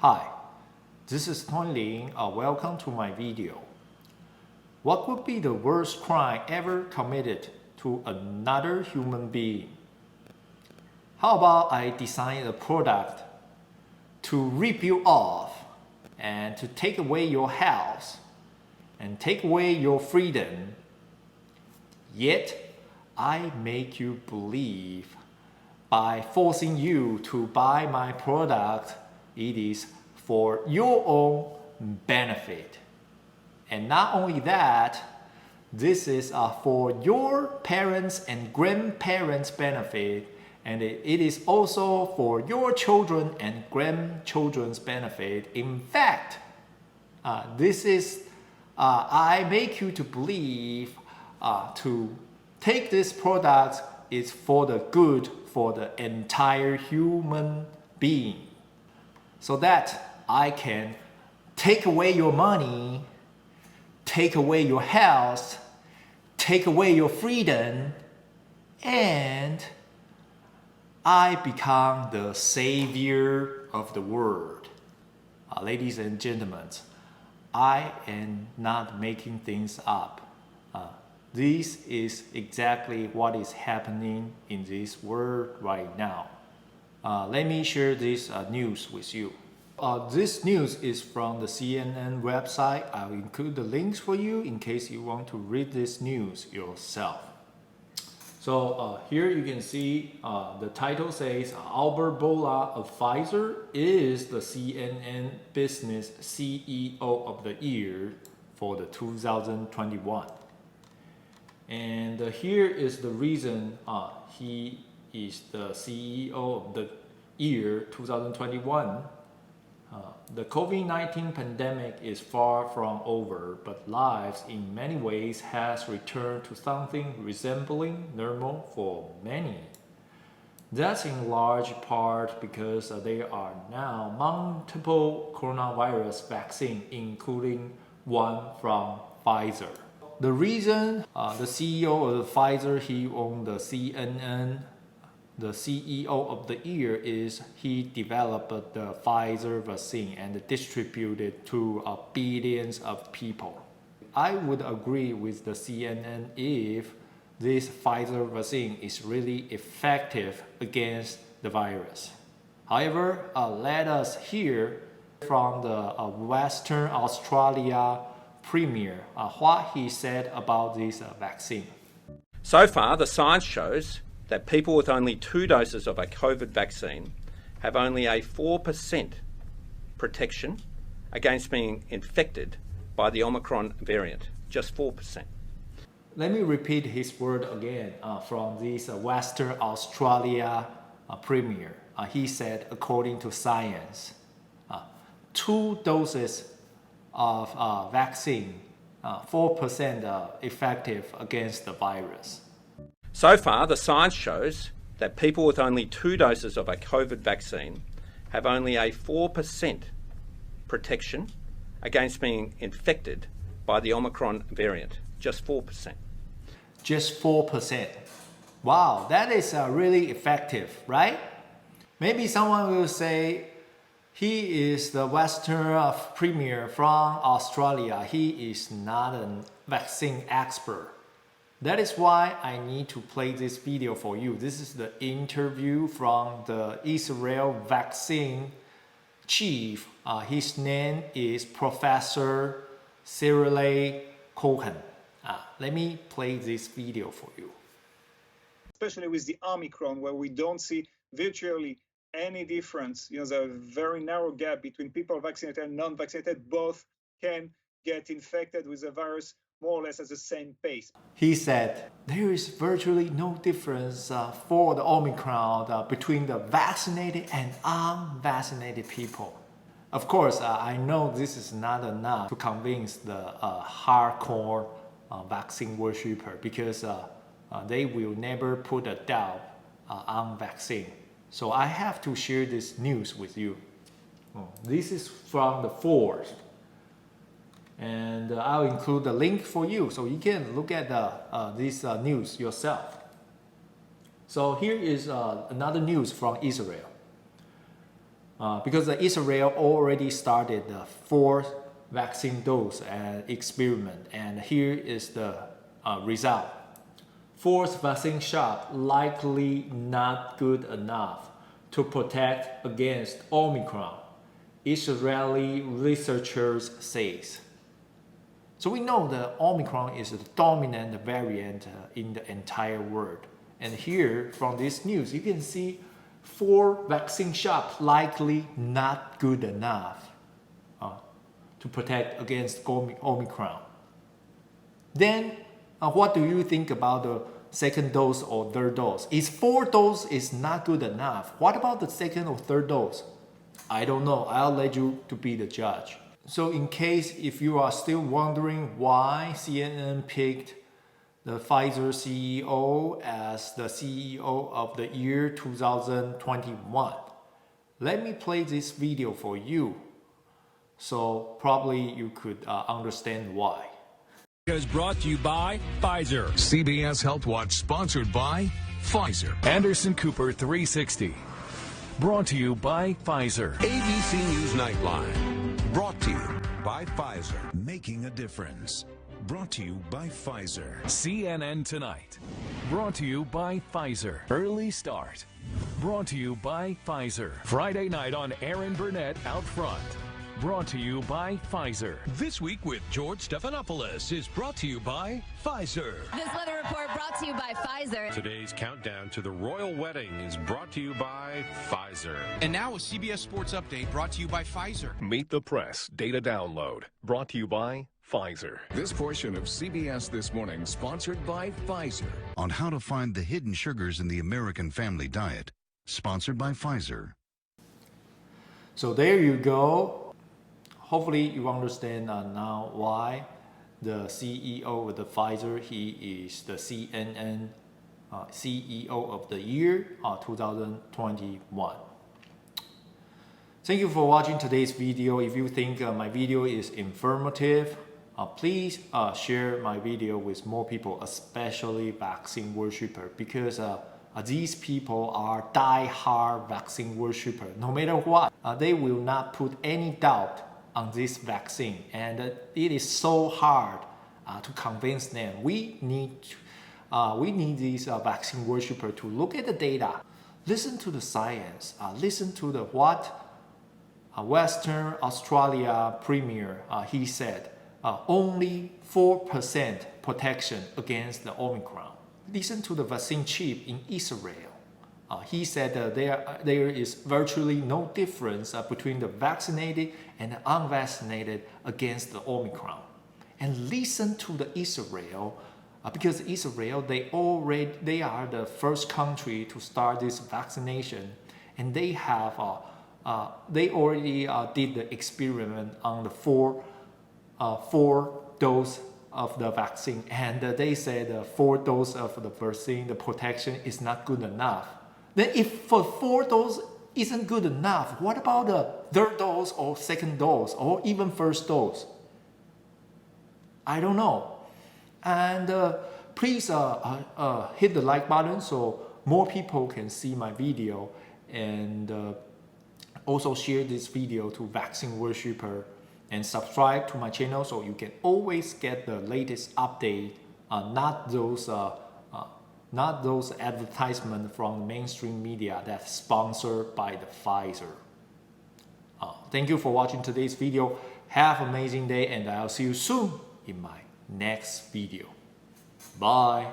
Hi, this is Lin. Welcome to my video. What would be the worst crime ever committed to another human being? How about I design a product to rip you off and to take away your health and take away your freedom, yet I make you believe by forcing you to buy my product, it is for your own benefit. And not only that, this is for your parents and grandparents' benefit, and it is also for your children and grandchildren's benefit. In fact, this is, I make you to believe to take this product is for the good for the entire human being, so that I can take away your money, take away your health, take away your freedom, and I become the savior of the world. Ladies and gentlemen, I am not making things up. This is exactly what is happening in this world right now. Let me share this news with you. This news is from the CNN website. I'll include the links for you in case you want to read this news yourself. So here you can see the title says Albert Bourla of Pfizer is the CNN Business CEO of the Year for the 2021. And here is the reason he is the CEO of the year 2021. The COVID-19 pandemic is far from over, but lives in many ways has returned to something resembling normal for many. That's in large part because there are now multiple coronavirus vaccines, including one from Pfizer. The reason the CEO of Pfizer, he won the CNN, the CEO of the year, is he developed the Pfizer vaccine and distributed to billions of people. I would agree with the CNN if this Pfizer vaccine is really effective against the virus. However, let us hear from the Western Australia Premier what he said about this vaccine. So far, the science shows that people with only 2 doses of a COVID vaccine have only a 4% protection against being infected by the Omicron variant, just 4%. Let me repeat his word again from this Western Australia Premier. He said, according to science, 2 doses of vaccine, 4% effective against the virus. So far, the science shows that people with only 2 doses of a COVID vaccine have only a 4% protection against being infected by the Omicron variant, just 4%. Just 4%. Wow, that is really effective, right? Maybe someone will say, he is the Western Premier from Australia. He is not a vaccine expert. That is why I need to play this video for you. This is the interview from the Israel vaccine chief. His name is Professor Cyril Cohen. Let me play this video for you. Especially with the Omicron, where we don't see virtually any difference. There's a very narrow gap between people vaccinated and non-vaccinated. Both can get infected with the virus more or less at the same pace. He said there is virtually no difference for the Omicron between the vaccinated and unvaccinated people. Of course, I know this is not enough to convince the hardcore vaccine worshiper, because they will never put a doubt on vaccine. So I have to share this news with you. This is from the Forbes. And I'll include the link for you so you can look at this news yourself. So here is another news from Israel. because Israel already started the fourth vaccine dose experiment, and here is the result. Fourth vaccine shot likely not good enough to protect against Omicron, Israeli researchers says. So we know that Omicron is the dominant variant in the entire world. And here from this news, you can see 4 vaccine shots likely not good enough to protect against Omicron. Then what do you think about the second dose or third dose? Is 4 doses is not good enough? What about the second or third dose? I don't know. I'll let you to be the judge. So in case if you are still wondering why CNN picked the Pfizer CEO as the CEO of the year 2021, let me play this video for you. So probably you could understand why. Is brought to you by Pfizer. CBS Health Watch sponsored by Pfizer. Anderson Cooper 360. Brought to you by Pfizer. ABC News Nightline. Brought to you by Pfizer. Making a difference. Brought to you by Pfizer. CNN Tonight. Brought to you by Pfizer. Early Start. Brought to you by Pfizer. Friday night on Aaron Burnett Out Front. Brought to you by Pfizer. This Week with George Stephanopoulos is brought to you by Pfizer. This weather report brought to you by Pfizer. Today's countdown to the royal wedding is brought to you by Pfizer. And now a CBS Sports Update brought to you by Pfizer. Meet the Press Data Download, brought to you by Pfizer. This portion of CBS This Morning sponsored by Pfizer. On how to find the hidden sugars in the American family diet, sponsored by Pfizer. So there you go. Hopefully you understand now why the CEO of the Pfizer, he is the CNN CEO of the year 2021. Thank you for watching today's video. If you think my video is informative, please share my video with more people, especially vaccine worshippers, because these people are die-hard vaccine worshippers. No matter what, they will not put any doubt on this vaccine, and it is so hard to convince them. We need these vaccine worshippers to look at the data, listen to the science, listen to the what Western Australia Premier he said only 4% protection against the Omicron. Listen to the vaccine chief in Israel. He said there is virtually no difference between the vaccinated and the unvaccinated against the Omicron. And listen to the Israel, because Israel, they are the first country to start this vaccination, and they have they already did the experiment on the four dose of the vaccine, and they said 4 dose of the vaccine, the protection is not good enough. Then if for 4 dose isn't good enough, what about the third dose or second dose or even first dose? I don't know. And please hit the like button so more people can see my video, and also share this video to vaccine worshippers, and subscribe to my channel so you can always get the latest update, not those advertisements from the mainstream media that's sponsored by the Pfizer. Thank you for watching today's video. Have an amazing day, and I'll see you soon in my next video. Bye.